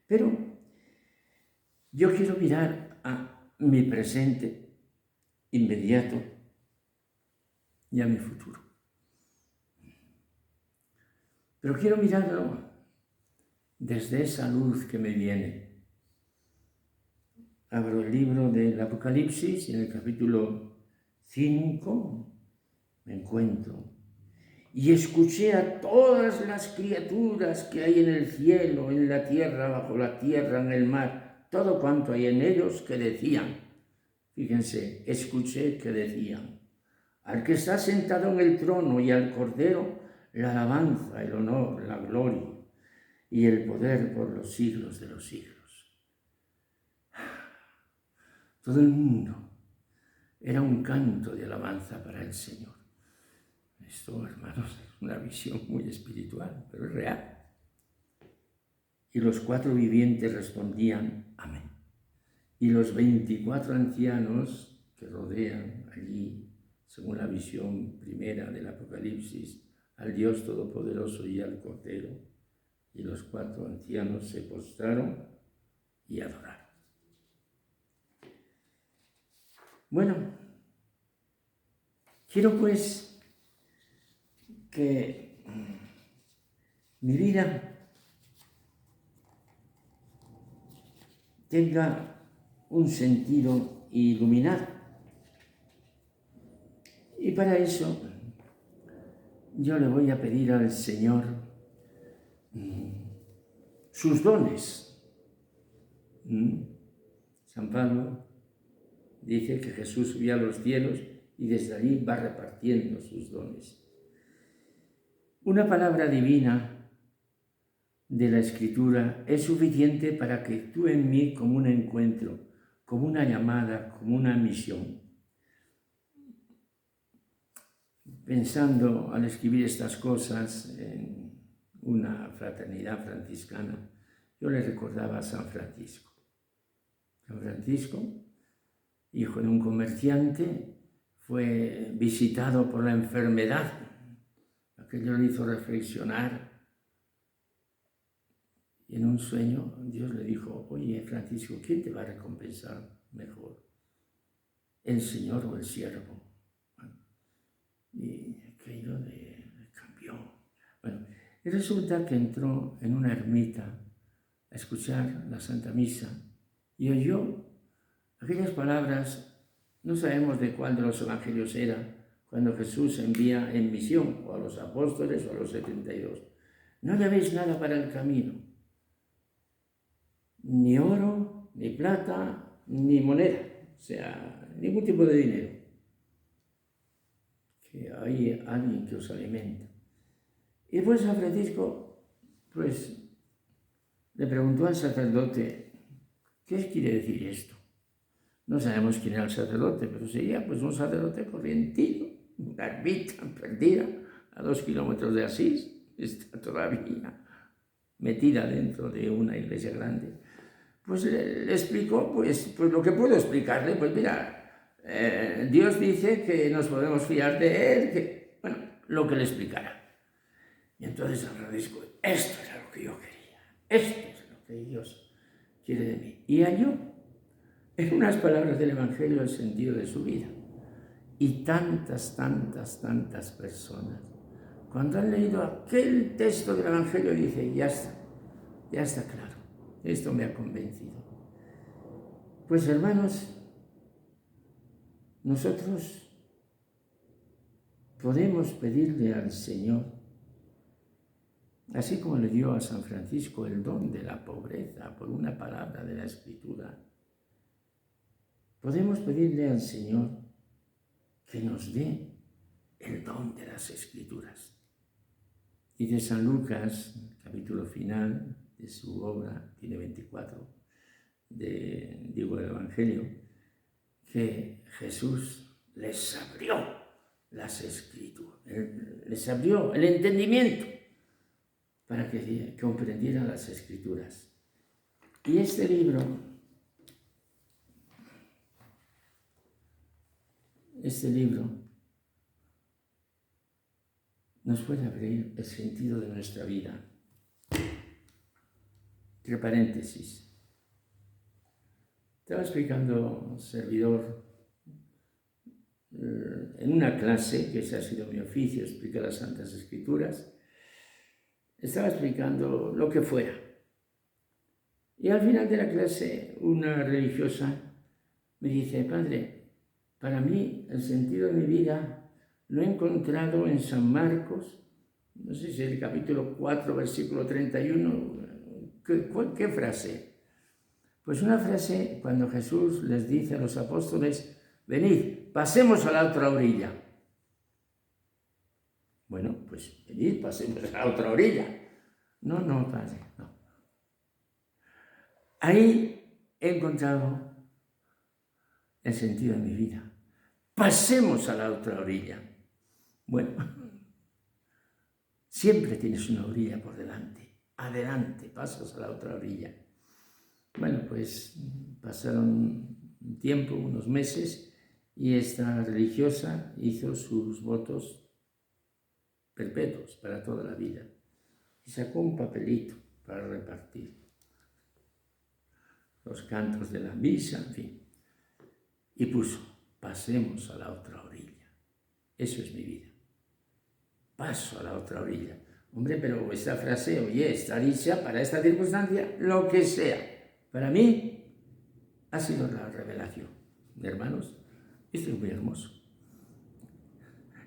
Pero yo quiero mirar a mi presente inmediato y a mi futuro. Pero quiero mirarlo desde esa luz que me viene. Abro el libro del Apocalipsis y en el capítulo 5 me encuentro. Y escuché a todas las criaturas que hay en el cielo, en la tierra, bajo la tierra, en el mar, todo cuanto hay en ellos, que decían, fíjense, escuché que decían, al que está sentado en el trono y al Cordero, la alabanza, el honor, la gloria y el poder por los siglos de los siglos. Todo el mundo era un canto de alabanza para el Señor. Esto, hermanos, es una visión muy espiritual, pero es real. Y los 4 vivientes respondían, amén. Y los 24 ancianos que rodean allí, según la visión primera del Apocalipsis, al Dios Todopoderoso y al Cordero, y los 4 ancianos se postraron y adoraron. Bueno, quiero pues que mi vida tenga un sentido iluminado. Y para eso yo le voy a pedir al Señor sus dones. San Pablo dice que Jesús subió a los cielos y desde allí va repartiendo sus dones. Una palabra divina de la Escritura es suficiente para que actúe en mí como un encuentro, como una llamada, como una misión. Pensando al escribir estas cosas en una fraternidad franciscana, yo le recordaba a San Francisco. San Francisco, hijo de un comerciante, fue visitado por la enfermedad. Aquello le hizo reflexionar. Y en un sueño Dios le dijo: oye, Francisco, ¿quién te va a recompensar mejor? ¿El Señor o el siervo? Y aquello le cambió. Bueno, y resulta que entró en una ermita a escuchar la Santa Misa y oyó aquellas palabras, no sabemos de cuál de los evangelios era, cuando Jesús envía en misión o a los apóstoles o a los 72. No llevéis nada para el camino, ni oro, ni plata, ni moneda, o sea, ningún tipo de dinero. Que hay alguien que os alimenta. Y pues San Francisco, pues, le preguntó al sacerdote: ¿qué quiere decir esto? No sabemos quién era el sacerdote, pero sería pues un sacerdote corrientino, una ermita perdida a 2 kilómetros de Asís, está todavía metida dentro de una iglesia grande. Pues le explicó pues lo que puedo explicarle. Pues mira, Dios dice que nos podemos fiar de Él, bueno, lo que le explicara. Y entonces San Francisco: esto era lo que yo quería, esto es lo que Dios quiere de mí. Y halló en unas palabras del Evangelio el sentido de su vida. Y tantas personas, cuando han leído aquel texto del Evangelio, dicen: ya está claro, esto me ha convencido. Pues hermanos, nosotros podemos pedirle al Señor, así como le dio a San Francisco el don de la pobreza por una palabra de la Escritura, podemos pedirle al Señor que nos dé el don de las Escrituras. Y de San Lucas, capítulo final de su obra, tiene 24, digo el Evangelio, que Jesús les abrió las Escrituras, les abrió el entendimiento para que comprendieran las Escrituras. Y este libro nos puede abrir el sentido de nuestra vida. Entre paréntesis, estaba explicando servidor en una clase, que ese ha sido mi oficio, explicar las Santas Escrituras. Estaba explicando lo que fuera. Y al final de la clase, una religiosa me dice: padre, para mí el sentido de mi vida lo he encontrado en San Marcos, no sé si es el capítulo 4, versículo 31. ¿Qué frase? Pues una frase cuando Jesús les dice a los apóstoles: venid, pasemos a la otra orilla. Bueno, pues venid, pasemos a la otra orilla. No, padre, no. Ahí he encontrado el sentido de mi vida. Pasemos a la otra orilla. Bueno, siempre tienes una orilla por delante. Adelante, pasas a la otra orilla. Bueno, pues pasaron un tiempo, unos meses, y esta religiosa hizo sus votos perpetuos para toda la vida. Y sacó un papelito para repartir los cantos de la misa, en fin. Y puso: pasemos a la otra orilla. Eso es mi vida. Paso a la otra orilla. Hombre, pero esta frase, oye, está dicha para esta circunstancia, lo que sea. Para mí ha sido la revelación. Hermanos, esto es muy hermoso.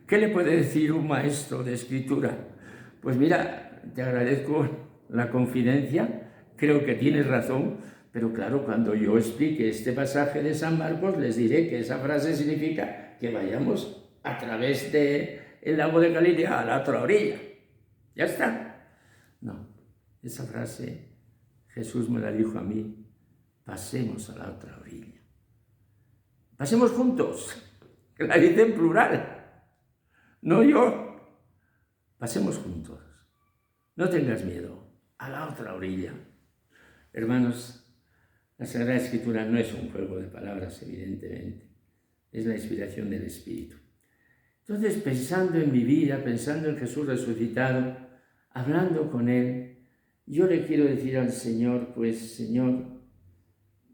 ¿Qué le puede decir un maestro de escritura? Pues mira, te agradezco la confidencia, creo que tienes razón, pero claro, cuando yo explique este pasaje de San Marcos, les diré que esa frase significa que vayamos a través del lago de Galilea a la otra orilla. Ya está. No, esa frase Jesús me la dijo a mí, pasemos a la otra orilla. Pasemos juntos, que la dice en plural. No yo. Pasemos juntos. No tengas miedo. A la otra orilla. Hermanos, la Sagrada Escritura no es un juego de palabras, evidentemente. Es la inspiración del Espíritu. Entonces, pensando en mi vida, pensando en Jesús resucitado, hablando con Él, yo le quiero decir al Señor, pues, Señor,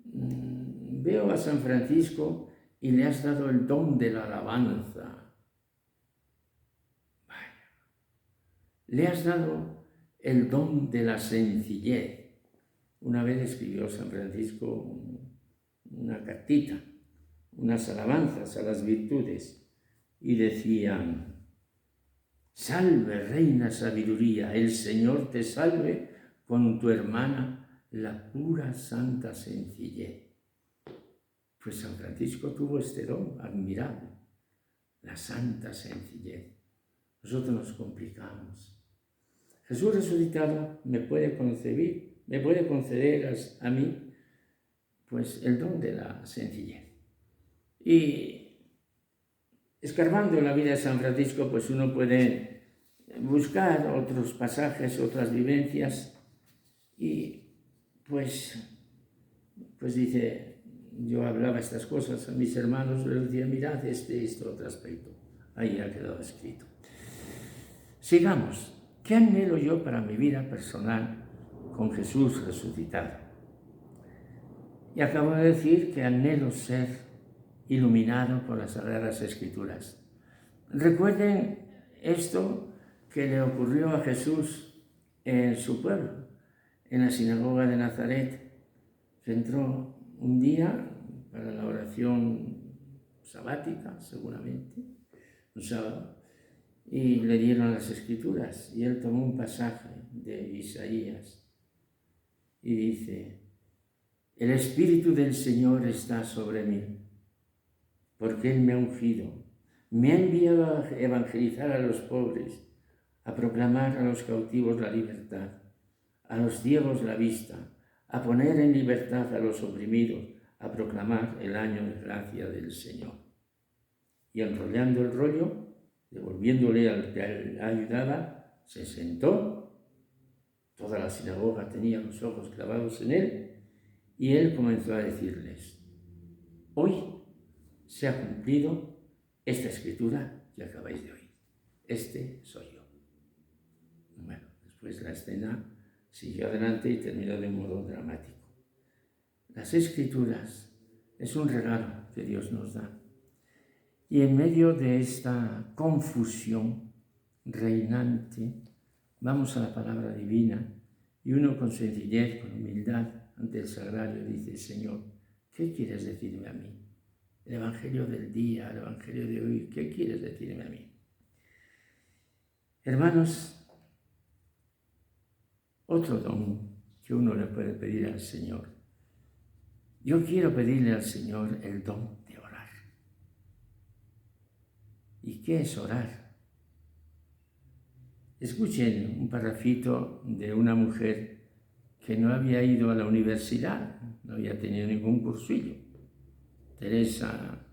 veo a San Francisco y le has dado el don de la alabanza. Le has dado el don de la sencillez. Una vez escribió San Francisco una cartita, unas alabanzas a las virtudes, y decían: salve, reina sabiduría, el Señor te salve con tu hermana, la pura santa sencillez. Pues San Francisco tuvo este don admirable, la santa sencillez. Nosotros nos complicamos. Jesús resucitado me puede conceder a mí, pues, el don de la sencillez. Y escarbando en la vida de San Francisco, pues uno puede buscar otros pasajes, otras vivencias, y pues dice, yo hablaba estas cosas a mis hermanos, les decía, mirad otro aspecto. Ahí ha quedado escrito. Sigamos. ¿Qué anhelo yo para mi vida personal con Jesús resucitado? Y acabo de decir que anhelo ser iluminado por las Sagradas Escrituras. Recuerden esto que le ocurrió a Jesús en su pueblo, en la sinagoga de Nazaret, que entró un día para la oración sabática, seguramente, un sábado, y le dieron las Escrituras, y él tomó un pasaje de Isaías y dice: el Espíritu del Señor está sobre mí, porque Él me ha ungido, me ha enviado a evangelizar a los pobres, a proclamar a los cautivos la libertad, a los ciegos la vista, a poner en libertad a los oprimidos, a proclamar el año de gracia del Señor. Y enrollando el rollo, devolviéndole al que ayudaba, se sentó. Toda la sinagoga tenía los ojos clavados en él, y él comenzó a decirles: hoy se ha cumplido esta escritura que acabáis de oír. Este soy yo. Bueno, después la escena siguió adelante y terminó de un modo dramático. Las Escrituras es un regalo que Dios nos da. Y en medio de esta confusión reinante, vamos a la palabra divina, y uno con sencillez, con humildad, ante el sagrario dice: Señor, ¿qué quieres decirme a mí? El Evangelio del día, el Evangelio de hoy, ¿qué quieres decirme a mí? Hermanos, otro don que uno le puede pedir al Señor. Yo quiero pedirle al Señor el don de orar. ¿Y qué es orar? Escuchen un parrafito de una mujer que no había ido a la universidad, no había tenido ningún cursillo, Teresa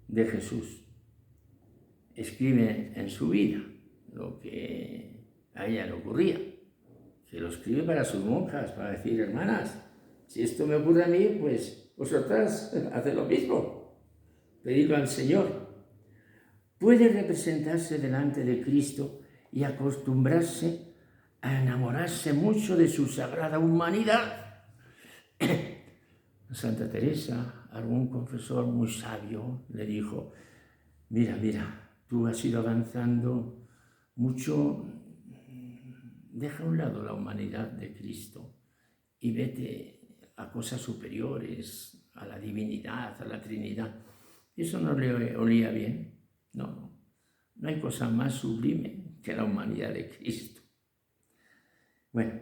de Jesús. Escribe en su vida lo que a ella le ocurría, que lo escribe para sus monjas, para decir: hermanas, si esto me ocurre a mí, pues vosotras haced lo mismo, pedidlo al Señor. Puede representarse delante de Cristo y acostumbrarse a enamorarse mucho de su sagrada humanidad. Santa Teresa, algún confesor muy sabio le dijo: mira, tú has ido avanzando mucho, deja a un lado la humanidad de Cristo y vete a cosas superiores, a la divinidad, a la Trinidad. Eso no le olía bien. No hay cosa más sublime que la humanidad de Cristo. Bueno,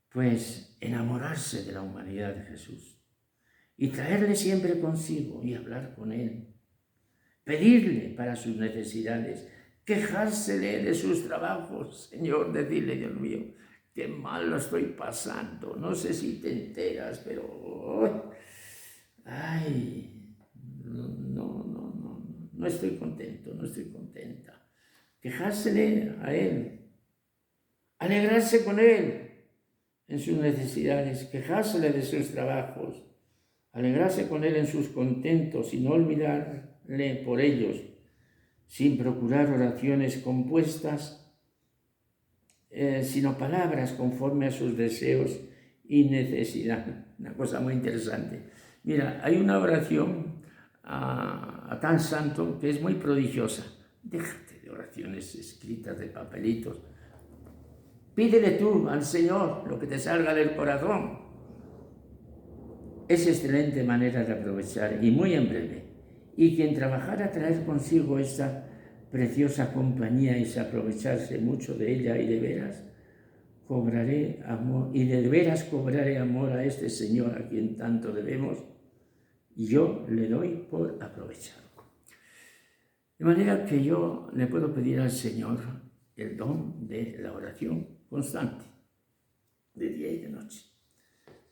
pues enamorarse de la humanidad de Jesús y traerle siempre consigo y hablar con Él, pedirle para sus necesidades, quejársele de sus trabajos. Señor, decirle: Dios mío, qué mal lo estoy pasando, no sé si te enteras, pero no estoy contento, no estoy contenta. Quejársele a Él, alegrarse con Él en sus necesidades, quejársele de sus trabajos, alegrarse con Él en sus contentos y no olvidarle por ellos, sin procurar oraciones compuestas, sino palabras conforme a sus deseos y necesidad. Una cosa muy interesante. Mira, hay una oración a tal santo que es muy prodigiosa. Déjate de oraciones escritas de papelitos. Pídele tú al Señor lo que te salga del corazón. Es excelente manera de aprovechar y muy en breve. Y quien trabajara a traer consigo esta preciosa compañía y se aprovecharse mucho de ella y de veras cobraré amor, y de veras cobraré amor a este Señor a quien tanto debemos, y yo le doy por aprovechar. De manera que yo le puedo pedir al Señor el don de la oración constante, de día y de noche.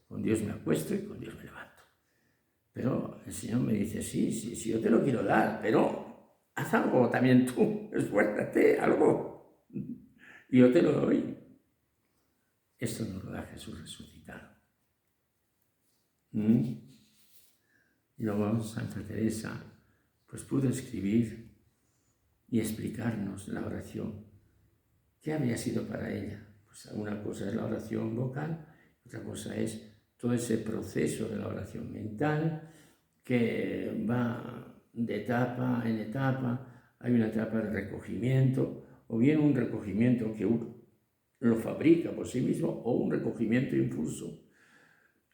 Con Dios me acuesto y con Dios me levanto. Pero el Señor me dice: sí, yo te lo quiero dar, pero haz algo también tú, esfuérzate, algo, y yo te lo doy. Esto nos lo da Jesús resucitado. Y luego Santa Teresa pues pudo escribir y explicarnos la oración. ¿Qué habría sido para ella? Pues una cosa es la oración vocal, otra cosa es todo ese proceso de la oración mental que va de etapa en etapa. Hay una etapa de recogimiento, o bien un recogimiento que uno lo fabrica por sí mismo, o un recogimiento infuso.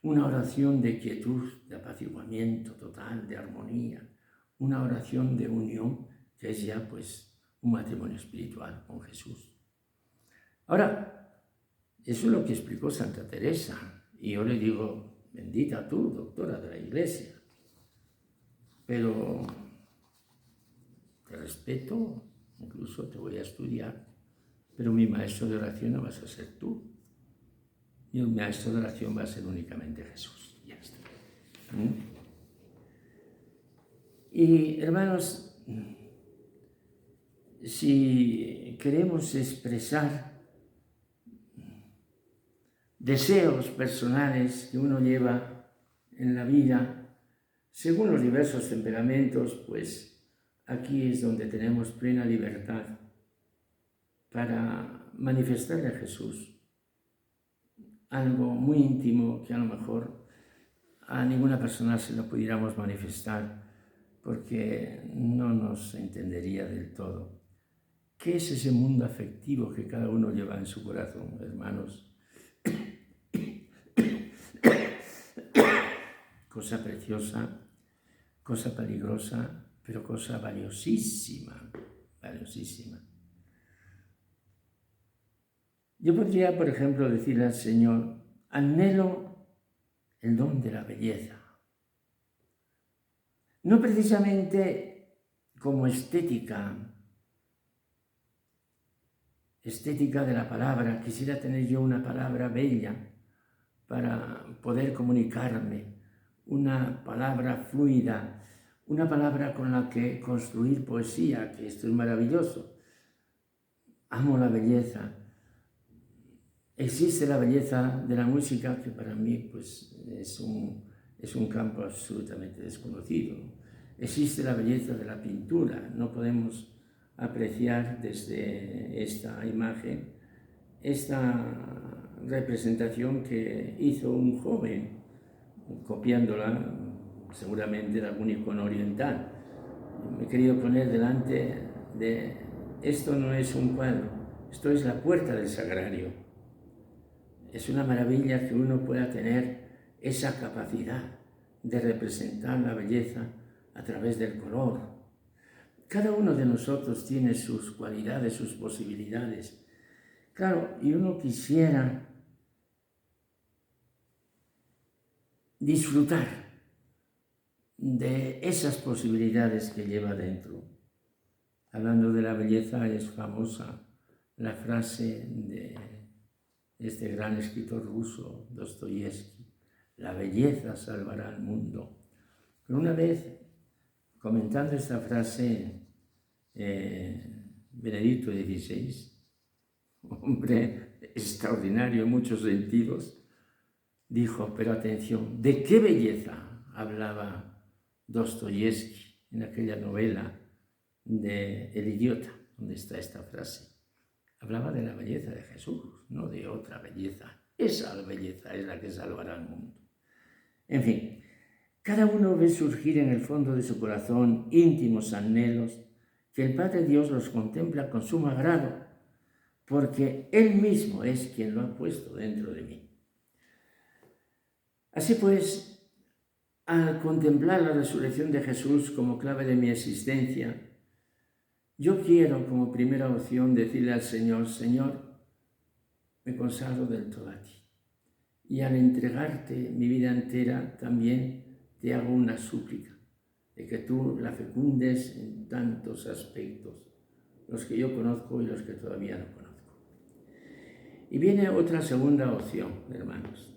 Una oración de quietud, de apaciguamiento total, de armonía. Una oración de unión que es ya pues un matrimonio espiritual con Jesús. Ahora, eso es lo que explicó Santa Teresa. Y yo le digo: bendita tú, doctora de la Iglesia. Pero te respeto, incluso te voy a estudiar, pero mi maestro de oración no vas a ser tú. Y el maestro de oración va a ser únicamente Jesús. Ya está. Y hermanos, si queremos expresar deseos personales que uno lleva en la vida, según los diversos temperamentos, pues aquí es donde tenemos plena libertad para manifestarle a Jesús algo muy íntimo que a lo mejor a ninguna persona se lo pudiéramos manifestar porque no nos entendería del todo. ¿Qué es ese mundo afectivo que cada uno lleva en su corazón, hermanos? Cosa preciosa, cosa peligrosa, pero cosa valiosísima, valiosísima. Yo podría, por ejemplo, decirle al Señor: anhelo el don de la belleza. No precisamente como estética de la palabra. Quisiera tener yo una palabra bella para poder comunicarme, una palabra fluida, una palabra con la que construir poesía, que esto es maravilloso. Amo la belleza. Existe la belleza de la música, que para mí pues, es un campo absolutamente desconocido. Existe la belleza de la pintura. No podemos apreciar desde esta imagen esta representación que hizo un joven copiándola seguramente de algún icono oriental. Me he querido poner delante de esto. No es un cuadro, esto es la puerta del sagrario. Es una maravilla que uno pueda tener esa capacidad de representar la belleza a través del color. Cada uno de nosotros tiene sus cualidades, sus posibilidades. Claro, y uno quisiera disfrutar de esas posibilidades que lleva dentro. Hablando de la belleza, es famosa la frase de este gran escritor ruso, Dostoyevsky: la belleza salvará al mundo. Pero una vez, comentando esta frase, Benedicto XVI, hombre extraordinario en muchos sentidos, dijo, pero atención, ¿de qué belleza hablaba Dostoyevsky en aquella novela de El idiota, donde está esta frase? Hablaba de la belleza de Jesús, no de otra belleza. Esa belleza es la que salvará al mundo. En fin, cada uno ve surgir en el fondo de su corazón íntimos anhelos que el Padre Dios los contempla con sumo agrado, porque Él mismo es quien lo ha puesto dentro de mí. Así pues, al contemplar la resurrección de Jesús como clave de mi existencia, yo quiero como primera opción decirle al Señor: Señor, me consagro del todo a ti. Y al entregarte mi vida entera, también te hago una súplica de que tú la fecundes en tantos aspectos, los que yo conozco y los que todavía no conozco. Y viene otra segunda opción, hermanos.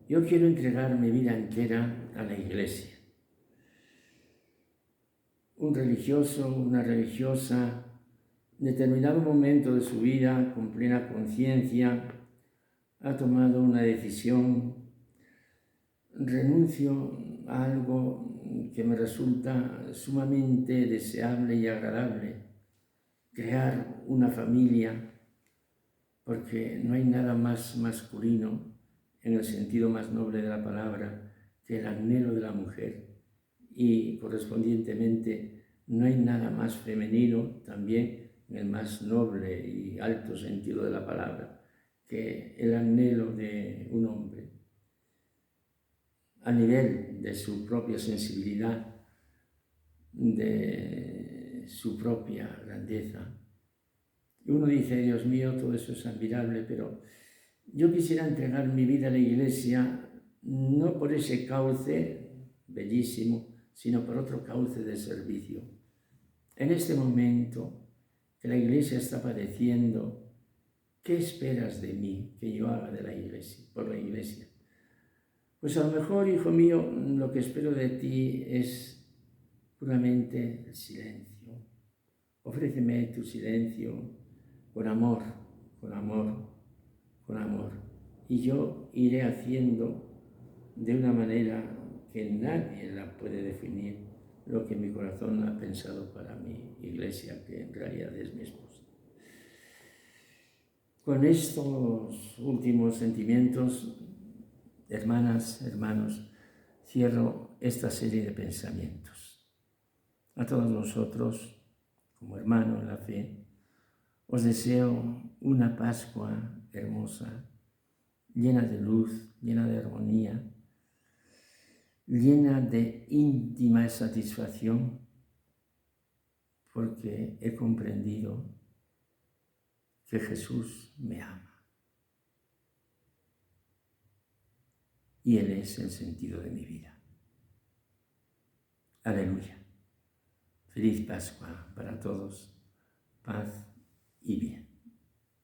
Yo quiero entregar mi vida entera a la Iglesia. Un religioso, una religiosa, en determinado momento de su vida, con plena conciencia, ha tomado una decisión: renuncio a algo que me resulta sumamente deseable y agradable, crear una familia, porque no hay nada más masculino, en el sentido más noble de la palabra, que el anhelo de la mujer, y correspondientemente no hay nada más femenino, también en el más noble y alto sentido de la palabra, que el anhelo de un hombre a nivel de su propia sensibilidad, de su propia grandeza. Y uno dice: Dios mío, todo eso es admirable, pero yo quisiera entregar mi vida a la Iglesia no por ese cauce bellísimo, sino por otro cauce de servicio. En este momento que la Iglesia está padeciendo, ¿qué esperas de mí que yo haga de la Iglesia, por la Iglesia? Pues a lo mejor, hijo mío, lo que espero de ti es puramente el silencio. Ofréceme tu silencio con amor, con amor, con amor. Y yo iré haciendo de una manera que nadie la puede definir lo que mi corazón ha pensado para mi Iglesia, que en realidad es mi esposa. Con estos últimos sentimientos, hermanas, hermanos, cierro esta serie de pensamientos. A todos nosotros, como hermanos en la fe, os deseo una Pascua hermosa, llena de luz, llena de armonía, llena de íntima satisfacción, porque he comprendido que Jesús me ama. Y Él es el sentido de mi vida. Aleluya. Feliz Pascua para todos. Paz y bien.